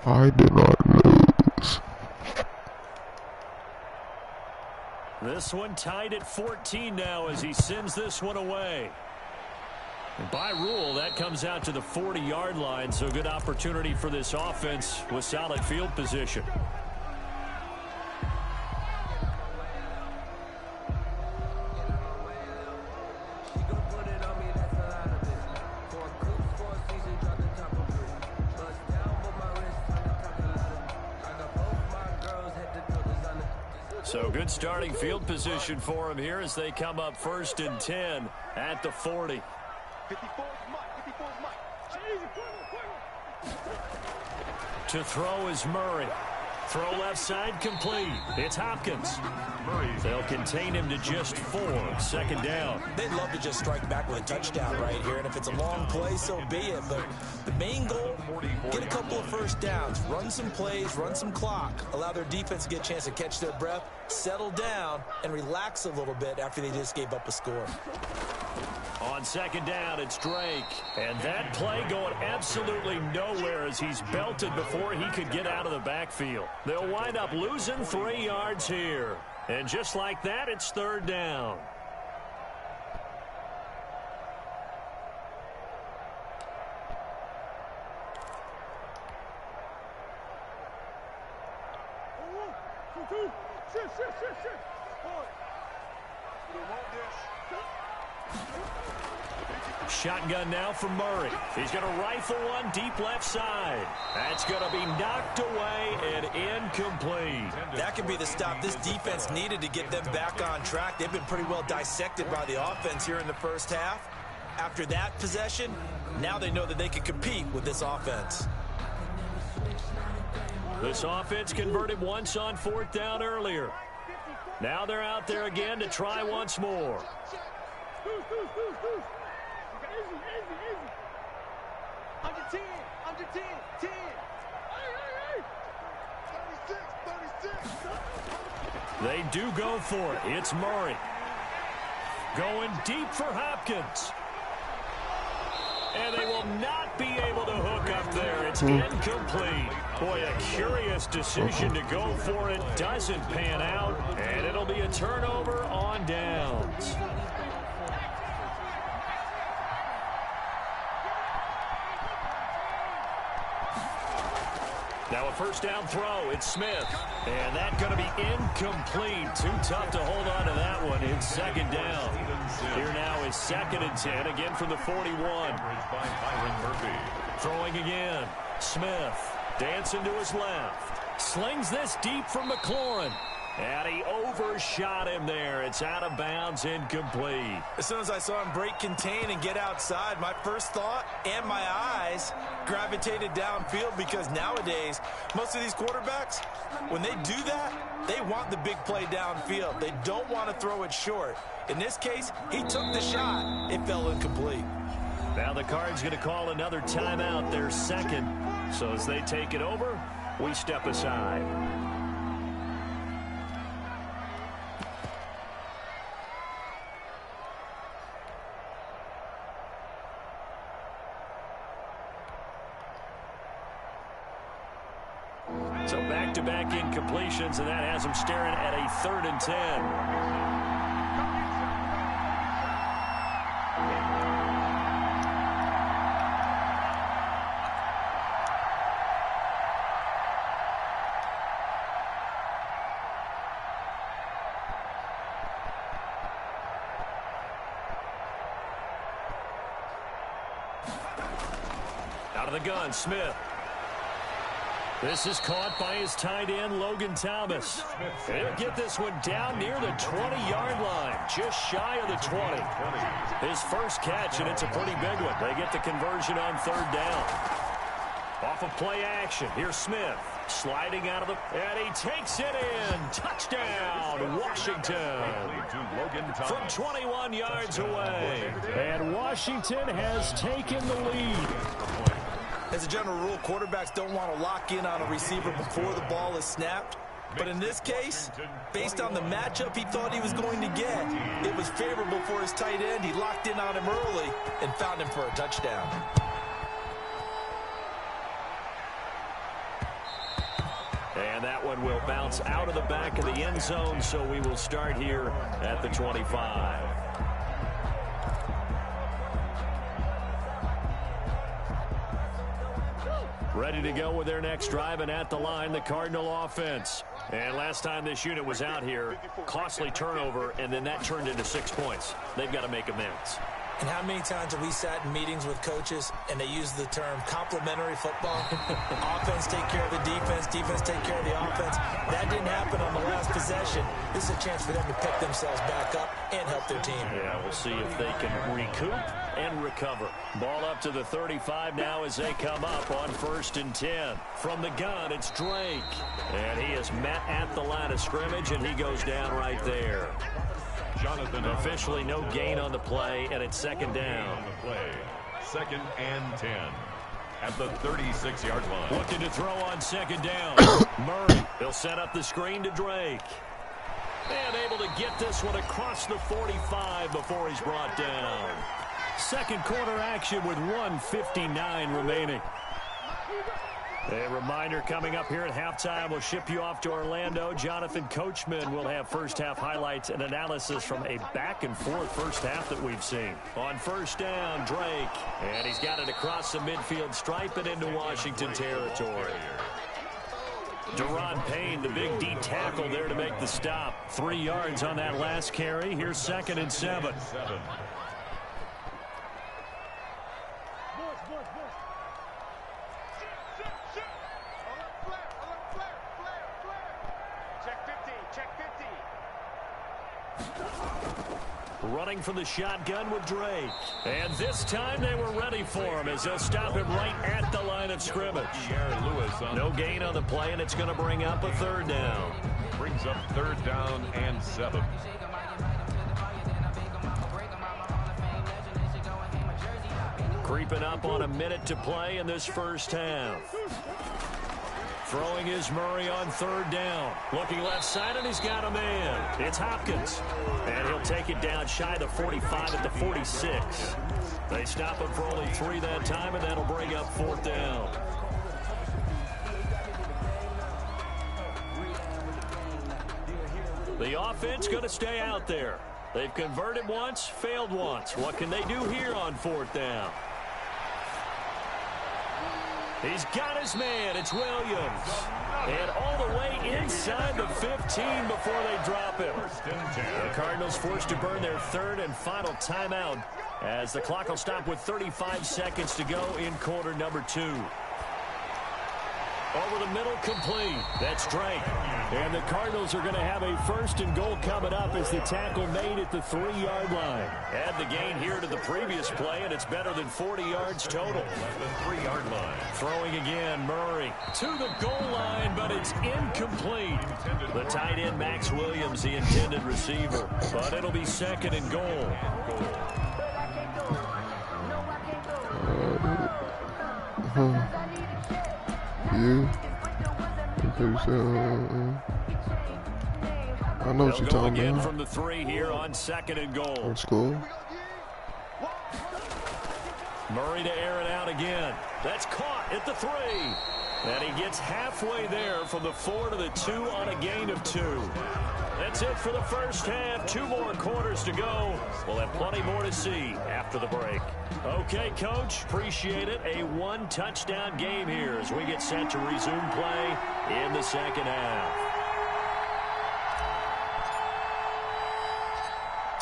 I did not lose. This one tied at 14 now as he sends this one away. And by rule, that comes out to the 40-yard line, so good opportunity for this offense with solid field position. So good starting field position for him here as they come up 1st and 10 at the 40. To throw is Murray. Throw left side complete. It's Hopkins. They'll contain him to just 4. 2nd down. They'd love to just strike back with a touchdown right here, and if it's a long play, so be it. But the main goal, get a couple of first downs, run some plays, run some clock, allow their defense to get a chance to catch their breath, settle down, and relax a little bit after they just gave up a score. On 2nd down, it's Drake. And that play going absolutely nowhere as he's belted before he could get out of the backfield. They'll wind up losing 3 yards here. And just like that, it's 3rd down. Shotgun now for Murray. He's going to rifle one deep left side. That's going to be knocked away and incomplete. That could be the stop this defense needed to get them back on track. They've been pretty well dissected by the offense here in the first half. After that possession, now they know that they can compete with this offense. This offense converted once on 4th down earlier. Now they're out there again to try once more. Under 10, 10. 36. They do go for it. It's Murray. Going deep for Hopkins. And they will not be able to hook up there. It's incomplete. Boy, a curious decision to go for it. Doesn't pan out. And it'll be a turnover on downs. Now a 1st down throw. It's Smith. And that's going to be incomplete. Too tough to hold on to that one. It's 2nd down. Here now is 2nd and 10. Again from the 41. Throwing again. Smith. Dancing to his left. Slings this deep from McLaurin. And he overshot him there. It's out of bounds, incomplete. As soon as I saw him break contain and get outside, my first thought and my eyes gravitated downfield, because nowadays, most of these quarterbacks, when they do that, they want the big play downfield. They don't want to throw it short. In this case, he took the shot. It fell incomplete. Now the Cards going to call another timeout, their 2nd. So as they take it over, we step aside. So back-to-back incompletions, and that has them staring at a 3rd and 10. Out of the gun, Smith. This is caught by his tight end, Logan Thomas. He'll get this one down near the 20-yard line, just shy of the 20. His first catch, and it's a pretty big one. They get the conversion on 3rd down. Off of play action, here's Smith. Sliding out of the... And he takes it in. Touchdown, Washington. From 21 yards away. And Washington has taken the lead. As a general rule, quarterbacks don't want to lock in on a receiver before the ball is snapped. But in this case, based on the matchup he thought he was going to get, it was favorable for his tight end. He locked in on him early and found him for a touchdown. one will bounce out of the back of the end zone, so we will start here at the 25. Ready to go with their next drive, and at the line, the Cardinal offense. And last time this unit was out here, costly turnover, and then that turned into 6 points. They've got to make amends. And how many times have we sat in meetings with coaches and they use the term complementary football? Offense take care of the defense, defense take care of the offense. That didn't happen on the last possession. This is a chance for them to pick themselves back up and help their team. Yeah, we'll see if they can recoup and recover. Ball up to the 35 now as they come up on 1st and 10. From the gun, it's Drake. And he is met at the line of scrimmage, and he goes down right there. Jonathan officially no gain on the play, and it's 2nd down. On the play, 2nd and 10 at the 36-yard line. Looking to throw on 2nd down. Murray, he'll set up the screen to Drake. And able to get this one across the 45 before he's brought down. Second quarter action with 1:59 remaining. A reminder coming up here at halftime. We'll ship you off to Orlando. Jonathan Coachman will have first-half highlights and analysis from a back-and-forth first half that we've seen. On 1st down, Drake. And he's got it across the midfield stripe and into Washington territory. Deron Payne, the big D tackle there to make the stop. 3 yards on that last carry. Here's 2nd and 7. Running from the shotgun with Drake. And this time they were ready for him as they'll stop him right at the line of scrimmage. No gain on the play, and it's going to bring up a 3rd down. Brings up 3rd down and 7. Creeping up on a minute to play in this first half. Throwing is Murray on 3rd down. Looking left side, and he's got a man. It's Hopkins. And he'll take it down shy of the 45 at the 46. They stop him for only 3 that time, and that'll bring up 4th down. The offense going to stay out there. They've converted once, failed once. What can they do here on 4th down? He's got his man. It's Williams. And all the way inside the 15 before they drop him. The Cardinals forced to burn their 3rd and final timeout as the clock will stop with 35 seconds to go in quarter number 2. Over the middle, complete. That's Drake. And the Cardinals are going to have a 1st and goal coming up as the tackle made at the 3-yard line. Add the gain here to the previous play, and it's better than 40 yards total. At the 3-yard line. Throwing again, Murray to the goal line, but it's incomplete. The tight end, Max Williams, the intended receiver. But it'll be 2nd and goal. You? I know what you're talking again about. From the 3 here on 2nd and goal. That's cool. Murray to air it out again. That's caught at the 3. And he gets halfway there from the 4 to the 2 on a gain of 2. That's it for the first half. 2 more quarters to go. We'll have plenty more to see after the break. Okay, Coach, appreciate it. A 1-touchdown game here as we get set to resume play in the second half.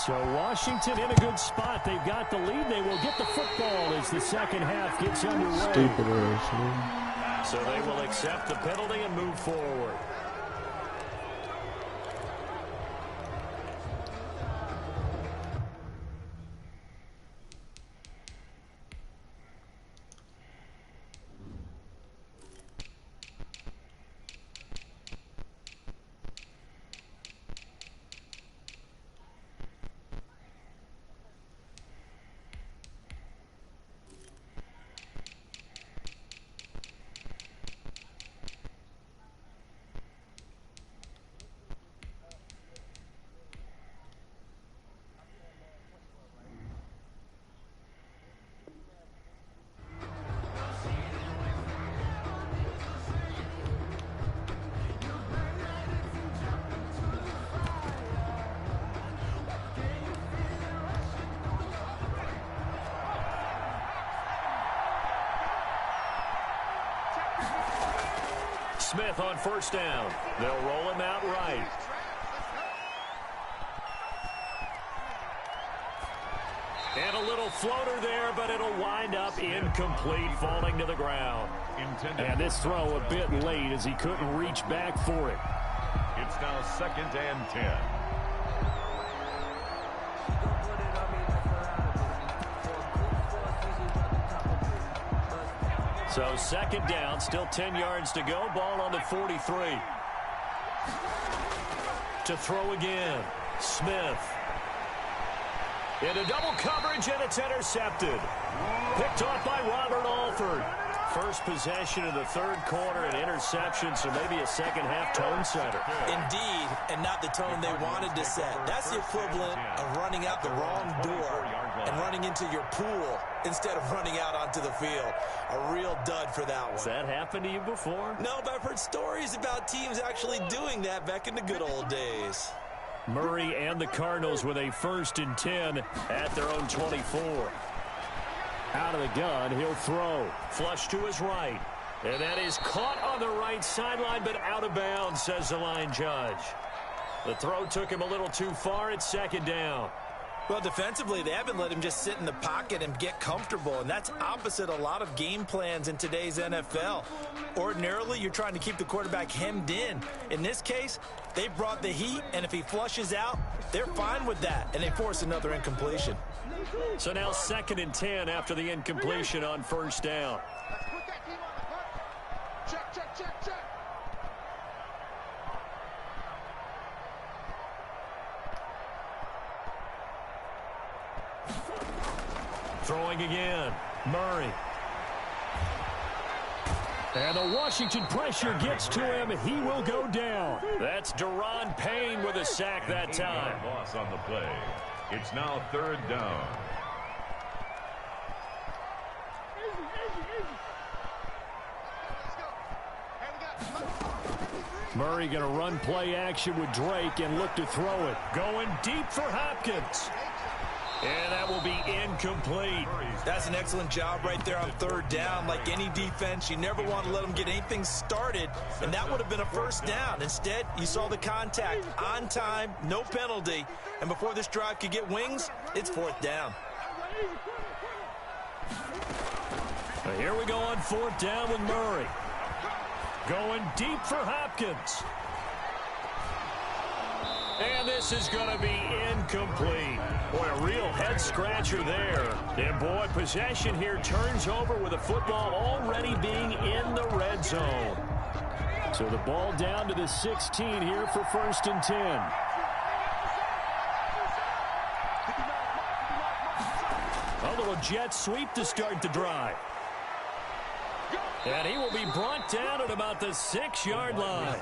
So Washington in a good spot. They've got the lead. They will get the football as the second half gets underway. Stupid ass, man. So they will accept the penalty and move forward. Smith on first down. They'll roll him out right. And a little floater there, but it'll wind up incomplete, falling to the ground. And this throw a bit late as he couldn't reach back for it. It's now 2nd and 10. So 2nd down, still 10 yards to go. Ball on the 43. To throw again, Smith. Into double coverage, and it's intercepted. Picked off by Robert Alford. First possession of the 3rd quarter, an interception, so maybe a second-half tone setter. Indeed, and not the tone they wanted to set. That's the equivalent of running out the wrong door and running into your pool instead of running out onto the field. A real dud for that one. Has that happened to you before? No, but I've heard stories about teams actually doing that back in the good old days. Murray and the Cardinals with a 1st and 10 at their own 24. Out of the gun, he'll throw. Flush to his right. And that is caught on the right sideline, but out of bounds, says the line judge. The throw took him a little too far. It's 2nd down. Well, defensively, they haven't let him just sit in the pocket and get comfortable, and that's opposite a lot of game plans in today's NFL. Ordinarily, you're trying to keep the quarterback hemmed in. In this case, they brought the heat, and if he flushes out, they're fine with that, and they force another incompletion. So now 2nd and 10 after the incompletion on 1st down. Let's put that team on the clock. Check, check, check, check. Throwing again, Murray. And the Washington pressure gets to him. He will go down. That's Deron Payne with a sack that time. Loss on the play. It's now 3rd down. Murray going to run play action with Drake and look to throw it. Going deep for Hopkins. And that will be incomplete. That's an excellent job right there on 3rd down. Like any defense, you never want to let them get anything started, and that would have been a 1st down. Instead, you saw the contact on time, no penalty, and before this drive could get wings, it's 4th down. Now here we go on 4th down with Murray. Going deep for Hopkins. And this is going to be incomplete. Boy, a real head-scratcher there. And, boy, possession here turns over with the football already being in the red zone. So the ball down to the 16 here for 1st and 10. A little jet sweep to start the drive. And he will be brought down at about the 6-yard line.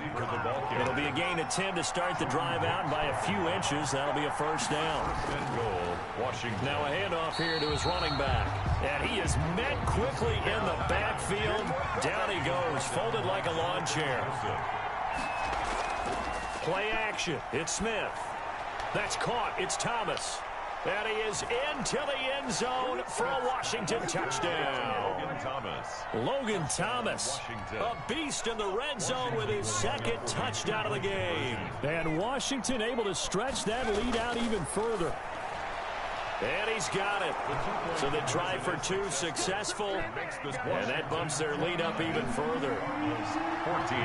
It'll be a gain of 10 to start the drive out, and by a few inches, that'll be a 1st down. Now a handoff here to his running back. And he is met quickly in the backfield. Down he goes, folded like a lawn chair. Play action. It's Smith. That's caught. It's Thomas. And he is into the end zone for a Washington touchdown. Logan Thomas, a beast in the red zone with his 2nd touchdown of the game. And Washington able to stretch that lead out even further. And he's got it. So the try for 2 successful. And that bumps their lead up even further. 14.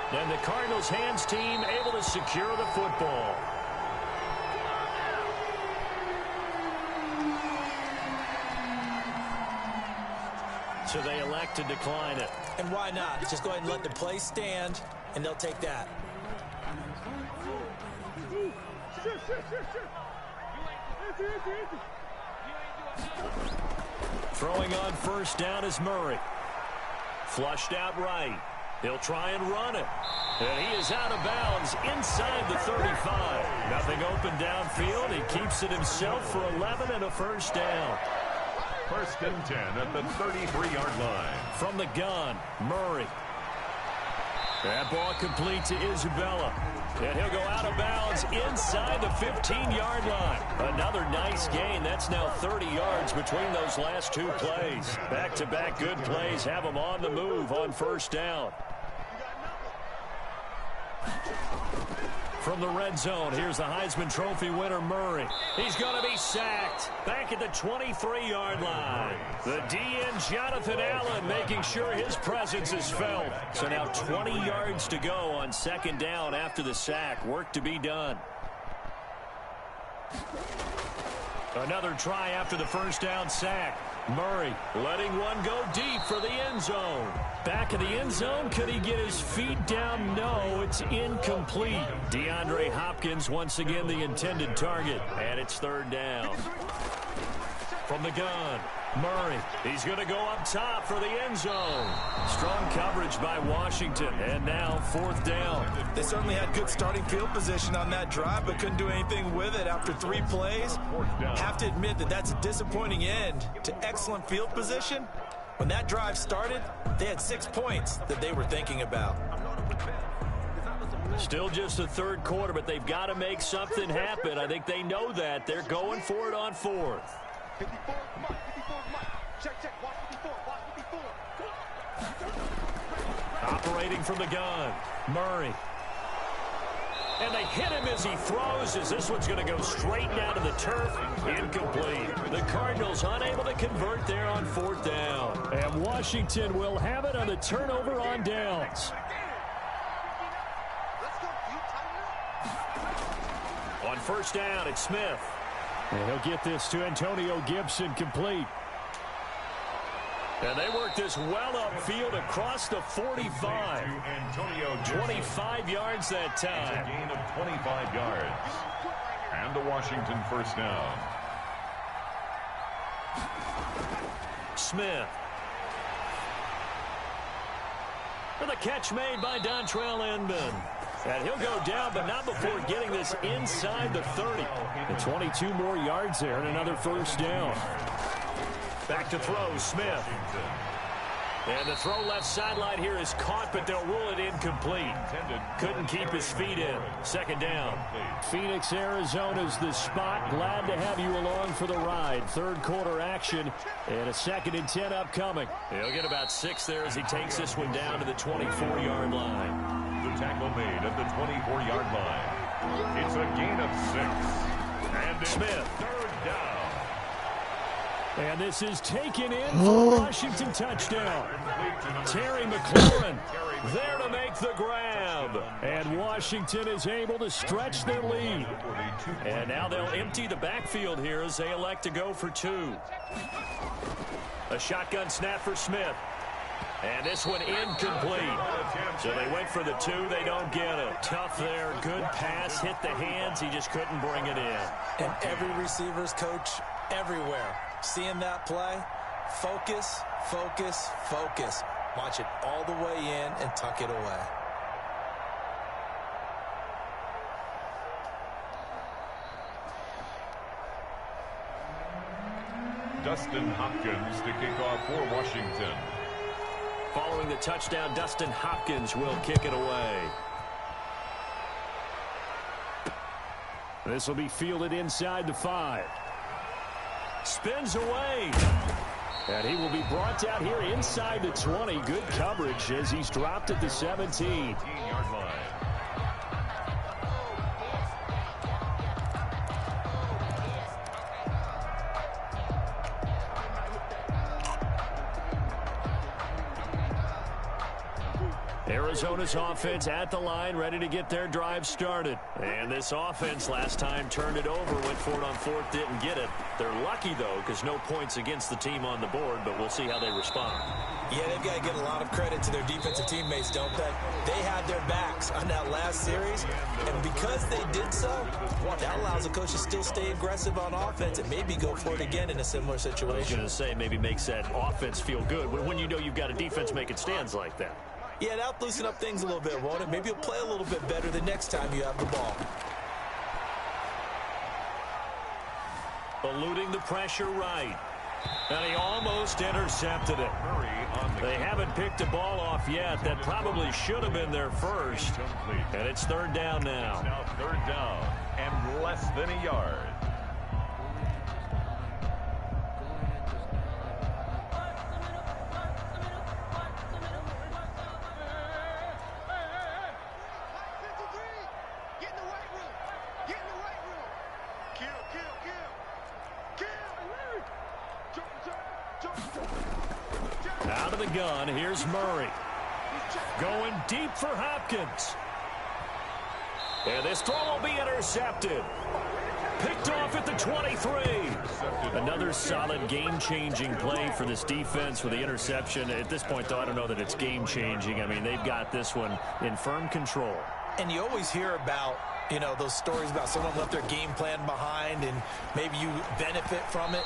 And the Cardinals' hands team able to secure the football. So they elect to decline it. And why not? Just go ahead and let the play stand, and they'll take that. Throwing on 1st down is Murray. Flushed out right. He'll try and run it. And he is out of bounds inside the 35. Nothing open downfield. He keeps it himself for 11 and a 1st down. 1st and 10 at the 33-yard line. From the gun, Murray. That ball complete to Isabella. And he'll go out of bounds inside the 15-yard line. Another nice gain. That's now 30 yards between those last two plays. Back-to-back good plays have them on the move on first down. From the red zone, here's the Heisman Trophy winner, Murray. He's going to be sacked back at the 23-yard line. The DN, Jonathan Allen, making sure his presence is felt. So now 20 yards to go on second down after the sack. Work to be done. Another try after the first down sack. Murray letting one go deep for the end zone. Back in the end zone, could he get his feet down? No, it's incomplete. DeAndre Hopkins once again the intended target, and it's third down. From the gun, Murray, he's going to go up top for the end zone. Strong coverage by Washington, and now fourth down. They certainly had good starting field position on that drive, but couldn't do anything with it after 3 plays. Have to admit that that's a disappointing end to excellent field position. When that drive started, they had 6 points that they were thinking about. Still just the third quarter, but they've got to make something happen. I think they know that. They're going for it on fourth. 54, come on, 54, come on. Check, watch 54, watch 54. Operating from the gun, Murray. And they hit him as he throws, as this one's going to go straight down to the turf. Incomplete. The Cardinals unable to convert there on fourth down. And Washington will have it on the turnover on downs. On first down, it's Smith. And he'll get this to Antonio Gibson complete. And they work this well upfield across the 45. 25 yards that time. A gain of 25 yards. And the Washington first down. Smith. For the catch made by Dontrell Inman. And he'll go down, but not before getting this inside the 30. And 22 more yards there and another first down. Back to throw, Smith. And the throw left sideline here is caught, but they'll rule it incomplete. Couldn't keep his feet in. Second down. Phoenix, Arizona's the spot. Glad to have you along for the ride. Third quarter action and a 2nd and 10 upcoming. He'll get about 6 there as he takes this one down to the 24-yard line. The tackle made at the 24-yard line. It's a gain of 6. And it's Smith. third down. And this is taken in for a Washington touchdown. Terry McLaurin there to make the grab. And Washington is able to stretch their lead. And now they'll empty the backfield here as they elect to go for 2. A shotgun snap for Smith. And this one incomplete. So they went for the 2. They don't get it. Tough there. Good pass. Hit the hands. He just couldn't bring it in. And every receiver's coach everywhere. Seeing that play, focus, focus, focus. Watch it all the way in and tuck it away. Dustin Hopkins to kick off for Washington. Following the touchdown, Dustin Hopkins will kick it away. This will be fielded inside the 5. Spins away. And he will be brought down here inside the 20. Good coverage as he's dropped at the 17. 18-yard line. Arizona's offense at the line, ready to get their drive started. And this offense last time turned it over, went for it on 4th, didn't get it. They're lucky, though, because no points against the team on the board, but we'll see how they respond. Yeah, they've got to give a lot of credit to their defensive teammates, don't they? They had their backs on that last series, and because they did so, that allows the coach to still stay aggressive on offense and maybe go for it again in a similar situation. I was going to say, maybe makes that offense feel good when you know you've got a defense making stands like that. Yeah, that'll loosen up things a little bit, won't it? Maybe you'll play a little bit better the next time you have the ball. Eluding the pressure right. And he almost intercepted it. They haven't picked a ball off yet. That probably should have been their first. And it's third down now. Now third down and less than a yard. Out of the gun, here's Murray. Going deep for Hopkins. And this throw will be intercepted. Picked off at the 23. Another solid game-changing play for this defense with the interception. At this point, though, I don't know that it's game-changing. I mean, they've got this one in firm control. And you always hear about, you know, those stories about someone left their game plan behind and maybe you benefit from it.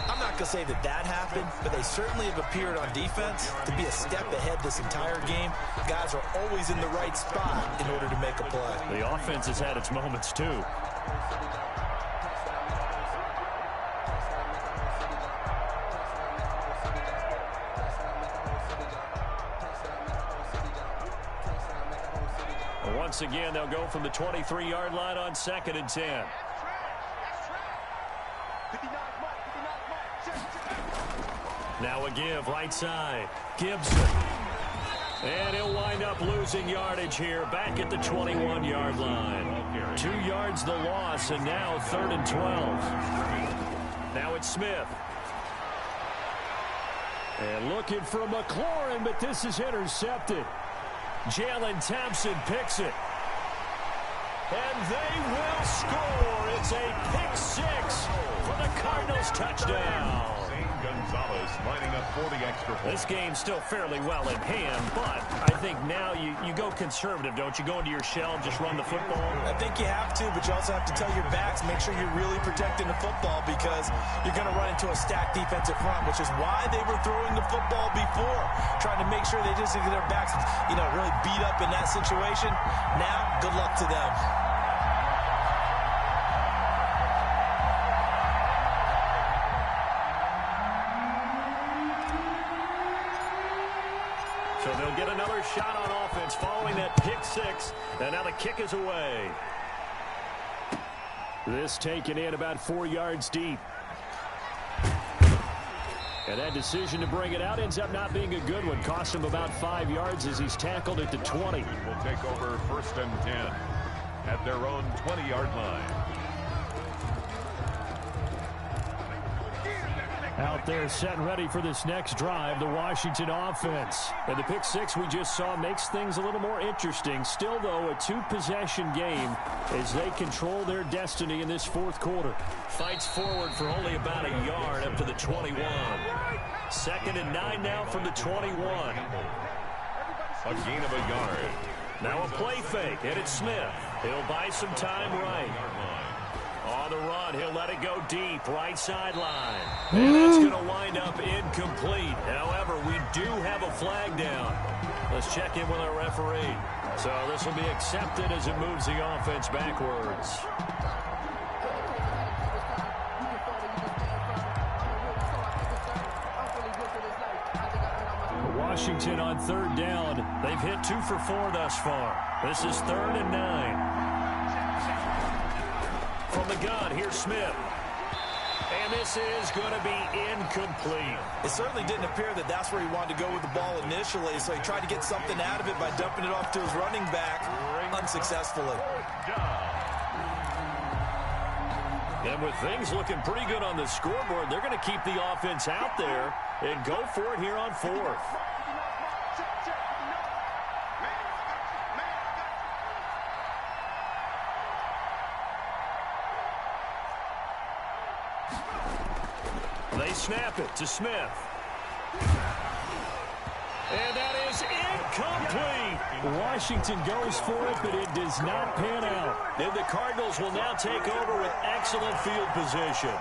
I'm not going to say that that happened, but they certainly have appeared on defense to be a step ahead this entire game. Guys are always in the right spot in order to make a play. The offense has had its moments, too. Once again, they'll go from the 23-yard line on 2nd and 10. Now a give, right side. Gibson. And he'll wind up losing yardage here, back at the 21-yard line. 2 yards the loss, and now 3rd and 12. Now it's Smith. And looking for McLaurin, but this is intercepted. Jalen Thompson picks it. And they will score. It's a pick 6 for the Cardinals touchdown. Gonzalez lining up for the extra point. This game's still fairly well in hand, but I think now you go conservative, don't you? Go into your shell and just run the football? I think you have to, but you also have to tell your backs, make sure you're really protecting the football because you're going to run into a stacked defensive front, which is why they were throwing the football before, trying to make sure they just get their backs, you know, really beat up in that situation. Now, good luck to them. So they'll get another shot on offense following that pick 6, and now the kick is away. This taken in about 4 yards deep. And that decision to bring it out ends up not being a good one. Cost him about 5 yards as he's tackled at the 20. Will take over 1st and 10 at their own 20-yard line. Out there set and ready for this next drive, the Washington offense. And the pick 6 we just saw makes things a little more interesting. Still, though, a 2-possession game as they control their destiny in this 4th quarter. Fights forward for only about a yard up to the 21. 2nd and 9 now from the 21. A gain of a yard. Now a play fake, and it's Smith. He'll buy some time right. On the run, he'll let it go deep, right sideline. And that's going to wind up incomplete. However, we do have a flag down. Let's check in with our referee. So this will be accepted as it moves the offense backwards. Washington on 3rd down. They've hit 2 for 4 thus far. This is 3rd and 9. From the gun, here's Smith. And this is going to be incomplete. It certainly didn't appear that that's where he wanted to go with the ball initially, so he tried to get something out of it by dumping it off to his running back unsuccessfully. And with things looking pretty good on the scoreboard, they're going to keep the offense out there and go for it here on 4th. They snap it to Smith. And that is incomplete. Washington goes for it, but it does not pan out. And the Cardinals will now take over with excellent field position.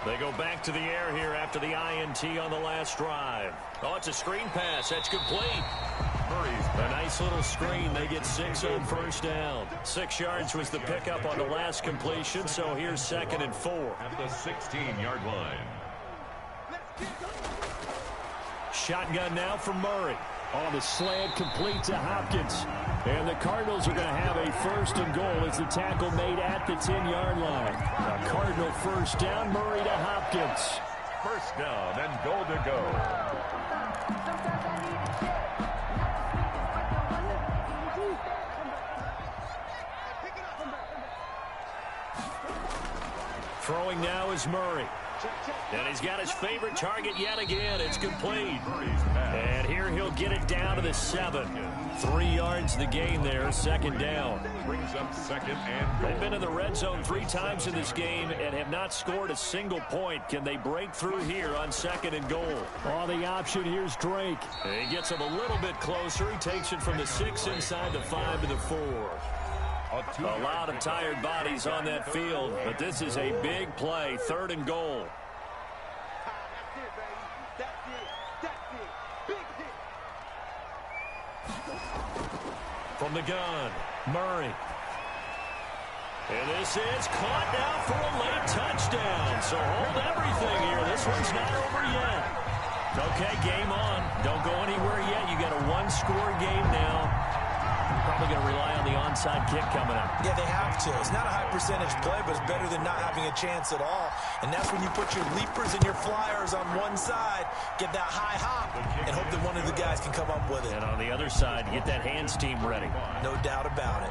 They go back to the air here after the INT on the last drive. Oh, it's a screen pass. That's complete. A nice little screen. They get 6 on first down. 6 yards was the pickup on the last completion, so here's 2nd and 4. At the 16-yard line. Shotgun now for Murray. On the slant, complete to Hopkins. And the Cardinals are going to have a 1st and goal as the tackle made at the 10-yard line. A Cardinal 1st down, Murray to Hopkins. 1st down and goal to go. Throwing now is Murray. And he's got his favorite target yet again. It's complete. And here he'll get it down to the 7. 3 yards the gain there, 2nd down. Brings up 2nd and goal. They've been in the red zone 3 times in this game and have not scored a single point. Can they break through here on 2nd and goal? On the option, here's Drake. And he gets him a little bit closer. He takes it from the 6 inside the 5 to the 4. A lot of tired bodies on that field, but this is a big play, 3rd and goal. From the gun, Murray. And this is caught now for a late touchdown. So hold everything here. This one's not over yet. Okay, game on. Don't go anywhere yet. You got a 1-score game now. Probably going to rely on the onside kick coming up. Yeah, they have to. It's not a high percentage play, but it's better than not having a chance at all. And that's when you put your leapers and your flyers on one side, get that high hop, and hope that one of the guys can come up with it. And on the other side, get that hands team ready. No doubt about it.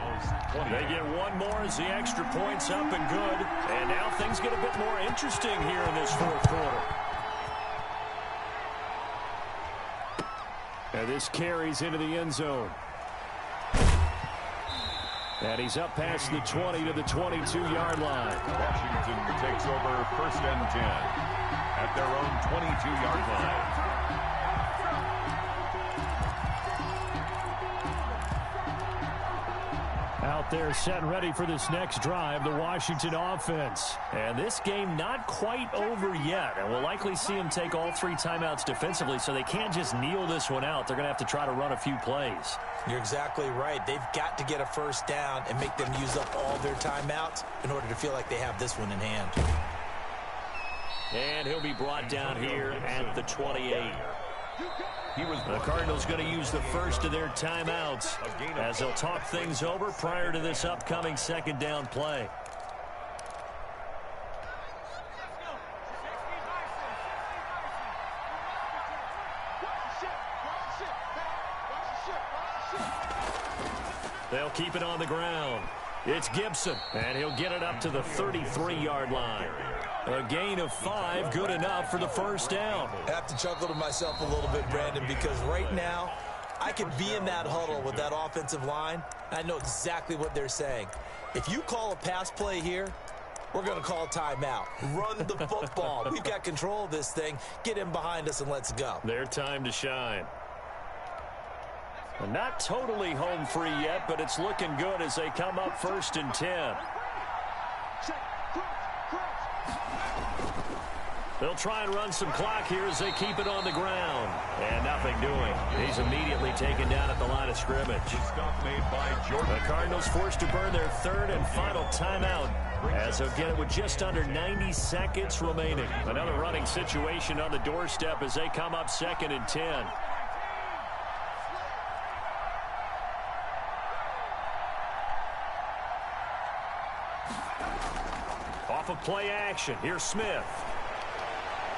They get one more as the extra point's up and good. And now things get a bit more interesting here in this 4th quarter. And this carries into the end zone. And he's up past the 20 to the 22-yard line. Washington takes over 1st and 10 at their own 22-yard line. Out there set and ready for this next drive, the Washington offense. And this game not quite over yet. And we'll likely see them take all 3 timeouts defensively, so they can't just kneel this one out. They're going to have to try to run a few plays. You're exactly right. They've got to get a 1st down and make them use up all their timeouts in order to feel like they have this one in hand. And he'll be brought down here at the 28. The Cardinals going to use the 1st of their timeouts as they'll talk things over prior to this upcoming 2nd down play. They'll keep it on the ground. It's Gibson, and he'll get it up to the 33-yard line. A gain of 5, good enough for the 1st down. I have to chuckle to myself a little bit, Brandon, because right now I could be in that huddle with that offensive line. I know exactly what they're saying. If you call a pass play here, we're going to call timeout. Run the football. We've got control of this thing. Get in behind us and let's go. Their time to shine. And not totally home free yet, but it's looking good as they come up 1st and 10. They'll try and run some clock here as they keep it on the ground. And nothing doing. He's immediately taken down at the line of scrimmage. Stop made by Jordan. The Cardinals forced to burn their 3rd and final timeout as they'll get it with just under 90 seconds remaining. Another running situation on the doorstep as they come up 2nd and 10. Off of play action, here's Smith.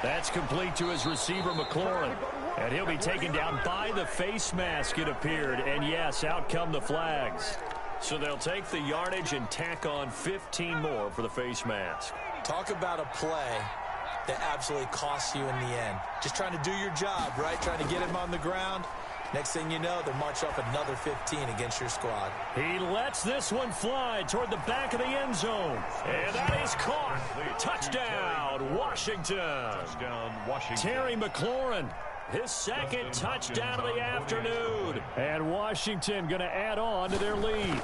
That's complete to his receiver, McLaurin. And he'll be taken down by the face mask, it appeared. And yes, out come the flags. So they'll take the yardage and tack on 15 more for the face mask. Talk about a play that absolutely costs you in the end. Just trying to do your job, right? Trying to get him on the ground. Next thing you know, they'll march off another 15 against your squad. He lets this one fly toward the back of the end zone. And that is caught. Touchdown, Washington. Touchdown, Washington. Terry McLaurin, his 2nd touchdown of the afternoon. And Washington going to add on to their lead.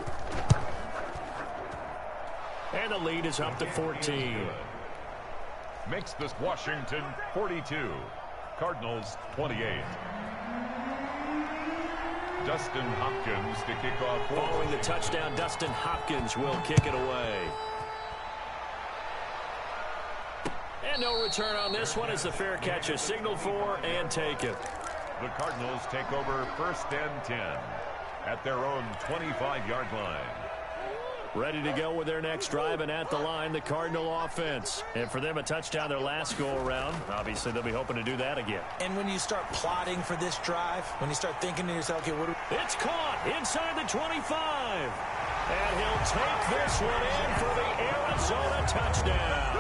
And the lead is up to 14. makes this Washington 42. Cardinals 28. Dustin Hopkins to kick off. Following the touchdown, Dustin Hopkins will kick it away. And no return on this one as the fair catch is signaled for and taken. The Cardinals take over 1st and 10 at their own 25-yard line. Ready to go with their next drive, and at the line, the Cardinal offense. And for them, a touchdown their last go-around. Obviously, they'll be hoping to do that again. And when you start plotting for this drive, when you start thinking to yourself, okay, it's caught inside the 25. And he'll take this one in for the Arizona touchdown.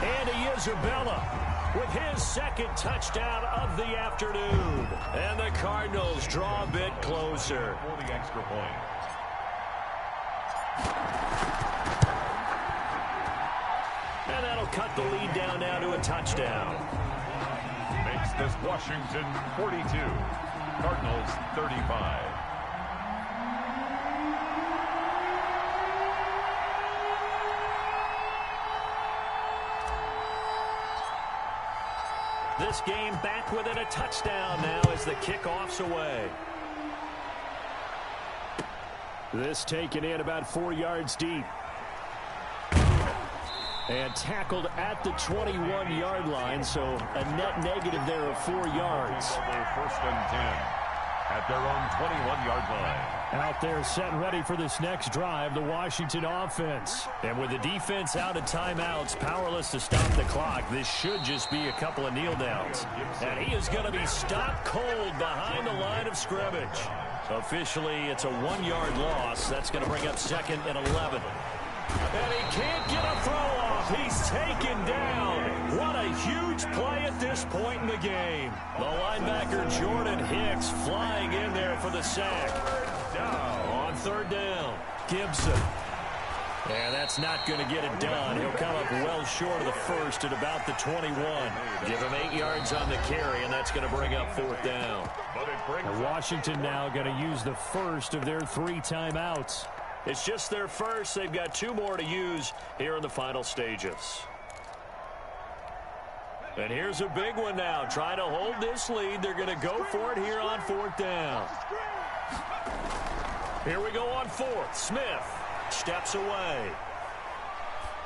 Andy Isabella with his second touchdown of the afternoon. And the Cardinals draw a bit closer. For the extra point. And that'll cut the lead down now to a touchdown. Makes this Washington 42. Cardinals 35. This game back within a touchdown now as the kickoff's away. This taken in about 4 yards deep. And tackled at the 21-yard line, so a net negative there of 4 yards. 1st and 10 at their own 21-yard line. Out there set and ready for this next drive, the Washington offense. And with the defense out of timeouts, powerless to stop the clock, this should just be a couple of kneel downs. And he is going to be stopped cold behind the line of scrimmage. Officially, it's a 1-yard loss. That's going to bring up 2nd and 11. And he can't get a throw off. He's taken down. What a huge play at this point in the game. The linebacker Jordan Hicks flying in there for the sack. On 3rd down, Gibson. And that's not going to get it done. He'll come up well short of the first at about the 21. Give him 8 yards on the carry, and that's going to bring up 4th down. And Washington now going to use the first of their 3 timeouts. It's just their first. They've got 2 more to use here in the final stages. And here's a big one now. Trying to hold this lead. They're going to go for it here on 4th down. Here we go on 4th. Smith steps away.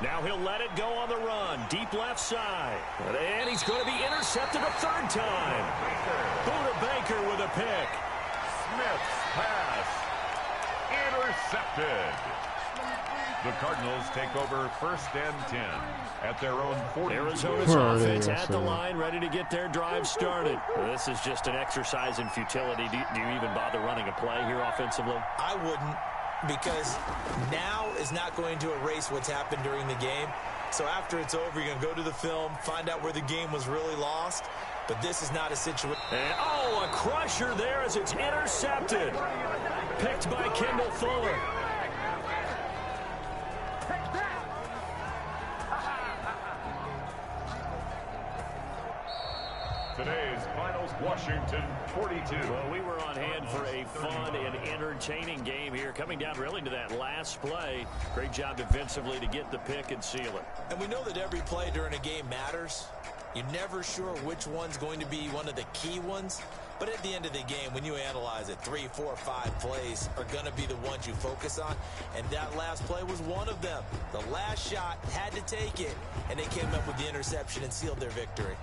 Now he'll let it go on the run. Deep left side. And he's going to be intercepted a 3rd time. Buda Baker with a pick. Smith's pass intercepted. The Cardinals take over 1st and 10 at their own 40. Arizona's offense at the line, ready to get their drive started. This is just an exercise in futility. Do you even bother running a play here offensively? I wouldn't, because now is not going to erase what's happened during the game. So after it's over, you're going to go to the film, find out where the game was really lost. But this is not a situation. And, a crusher there as it's intercepted. Picked by Kendall Fuller. Today's finals, Washington 42. Well, we were on hand for a fun and entertaining game here. Coming down really to that last play. Great job defensively to get the pick and seal it. And we know that every play during a game matters. You're never sure which one's going to be one of the key ones. But at the end of the game, when you analyze it, 3, 4, 5 plays are going to be the ones you focus on. And that last play was one of them. The last shot had to take it, and they came up with the interception and sealed their victory.